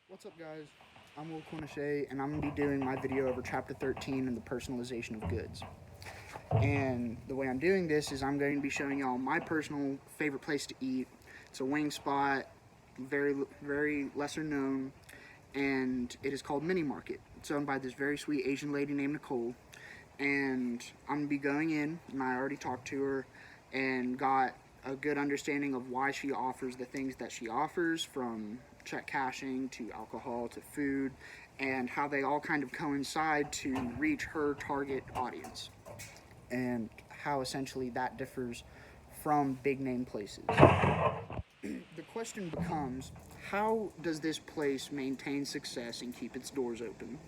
What's up, guys? I'm Will Cornichet, and I'm going to be doing my video over Chapter 13 and the personalization of goods. And the way I'm doing this is I'm going to be showing y'all my personal favorite place to eat. It's a wing spot, very lesser known, and it is called Mini Market. It's owned by this very sweet Asian lady named Nicole, and I'm going to be going in, and I already talked to her and got a good understanding of why she offers the things that she offers, from check cashing to alcohol to food, and how they all kind of coincide to reach her target audience, and how essentially that differs from big name places. The question becomes, how does this place maintain success and keep its doors open?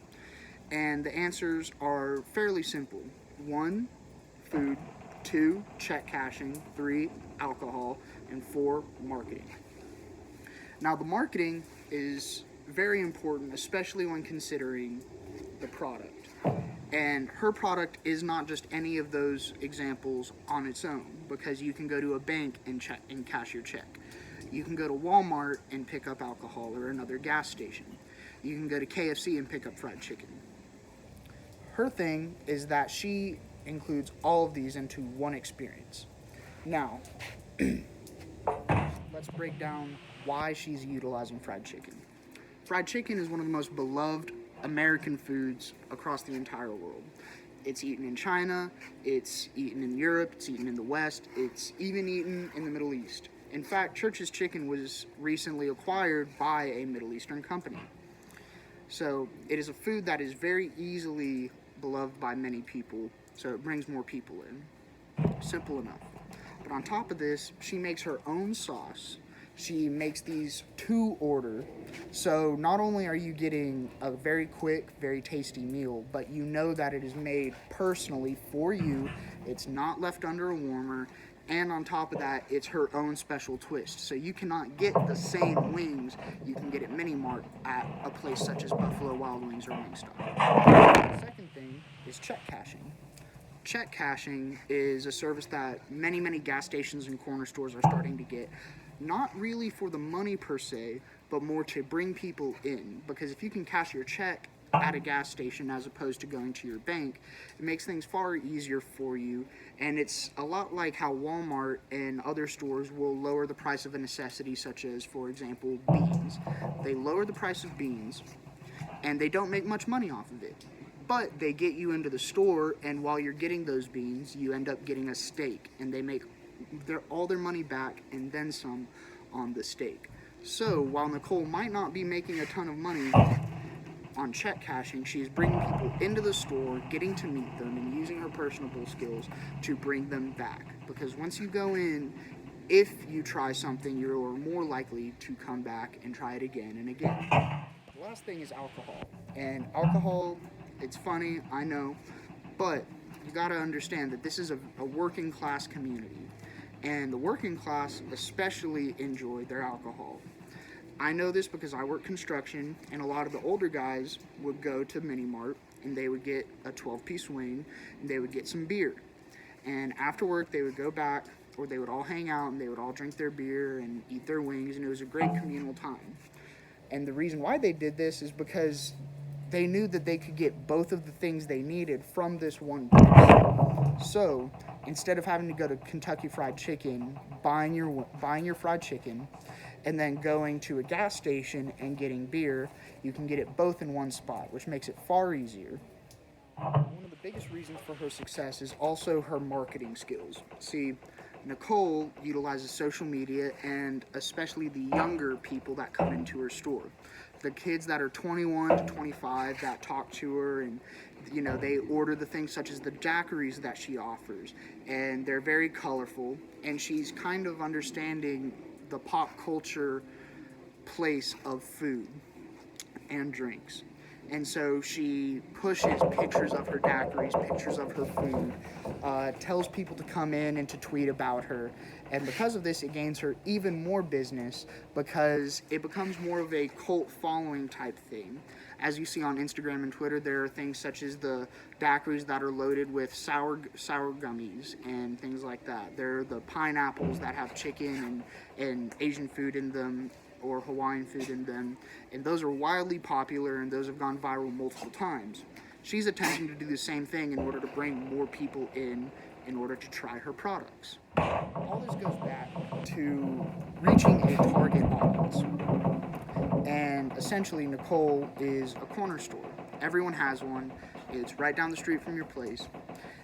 And the answers are fairly simple. 1, food. 2, check cashing. 3, alcohol. And 4, marketing. Now, the marketing is very important, especially when considering the product. And her product is not just any of those examples on its own, because you can go to a bank and cash your check. You can go to Walmart and pick up alcohol, or another gas station. You can go to KFC and pick up fried chicken. Her thing is that she includes all of these into one experience. Now, let's break down why she's utilizing fried chicken. Fried chicken is one of the most beloved American foods across the entire world. It's eaten in China, it's eaten in Europe, it's eaten in the West, it's even eaten in the Middle East. In fact, Church's Chicken was recently acquired by a Middle Eastern company. So it is a food that is very easily beloved by many people, so it brings more people in. Simple enough. But on top of this, she makes her own sauce. She makes these to order, so not only are you getting a very quick, very tasty meal, but you know that it is made personally for you. It's not left under a warmer, and on top of that, it's her own special twist. So you cannot get the same wings you can get at Mini Mart at a place such as Buffalo Wild Wings or Wingstop. The second thing is check cashing. Check cashing is a service that many gas stations and corner stores are starting to get, not really for the money per se, but more to bring people in. Because if you can cash your check at a gas station as opposed to going to your bank, it makes things far easier for you. And it's a lot like how Walmart and other stores will lower the price of a necessity, such as, for example, beans. They lower the price of beans, and they don't make much money off of it. But they get you into the store, and while you're getting those beans, you end up getting a steak, and they make all their money back and then some on the steak. So while Nicole might not be making a ton of money on check cashing, she's bringing people into the store, getting to meet them, and using her personable skills to bring them back. Because once you go in, if you try something, you're more likely to come back and try it again and again. The last thing is alcohol. And alcohol, it's funny, I know, but you gotta understand that this is a working class community. And the working class especially enjoy their alcohol. I know this because I work construction, and a lot of the older guys would go to Mini Mart and they would get a 12-piece wing and they would get some beer. And after work, they would go back, or they would all hang out and they would all drink their beer and eat their wings, and it was a great communal time. And the reason why they did this is because they knew that they could get both of the things they needed from this one place. So instead of having to go to Kentucky Fried Chicken, buying your fried chicken, and then going to a gas station and getting beer, you can get it both in one spot, which makes it far easier. One of the biggest reasons for her success is also her marketing skills. See, Nicole utilizes social media, and especially the younger people that come into her store. The kids that are 21 to 25 that talk to her, and they order the things such as the daiquiris that she offers, and they're very colorful, and she's kind of understanding the pop culture place of food and drinks. And so she pushes pictures of her daiquiris, pictures of her food, tells people to come in and to tweet about her. And because of this, it gains her even more business, because it becomes more of a cult following type thing. As you see on Instagram and Twitter, there are things such as the daiquiris that are loaded with sour gummies and things like that. There are the pineapples that have chicken and Asian food in them. or Hawaiian food in them, and those are wildly popular and those have gone viral multiple times. She's attempting to do the same thing in order to bring more people in order to try her products. All this goes back to reaching a target audience. And essentially, Nicole is a corner store. Everyone has one. It's right down the street from your place.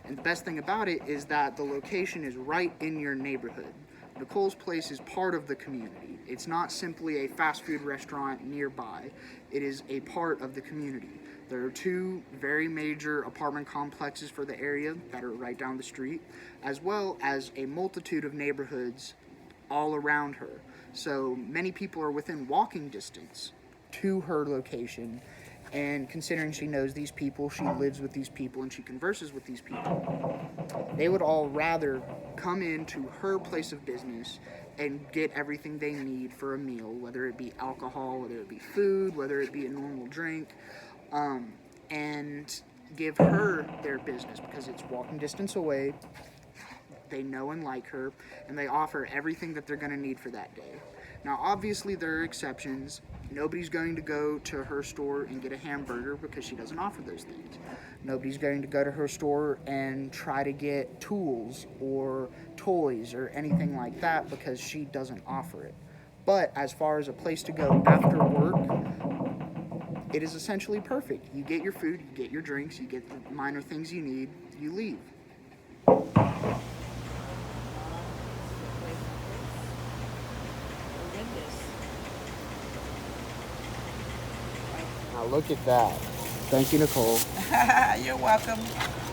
And the best thing about it is that the location is right in your neighborhood. Nicole's place is part of the community. It's not simply a fast food restaurant nearby. It is a part of the community. There are 2 very major apartment complexes for the area that are right down the street, as well as a multitude of neighborhoods all around her. So many people are within walking distance to her location, and considering she knows these people, she lives with these people, and she converses with these people, they would all rather come into her place of business and get everything they need for a meal, whether it be alcohol, whether it be food, whether it be a normal drink, and give her their business because it's walking distance away. They know and like her, and they offer everything that they're going to need for that day. Now, obviously, there are exceptions. Nobody's going to go to her store and get a hamburger because she doesn't offer those things. Nobody's going to go to her store and try to get tools or toys or anything like that because she doesn't offer it. But as far as a place to go after work, it is essentially perfect. You get your food, you get your drinks, you get the minor things you need, you leave. Now look at that. Thank you, Nicole. You're welcome.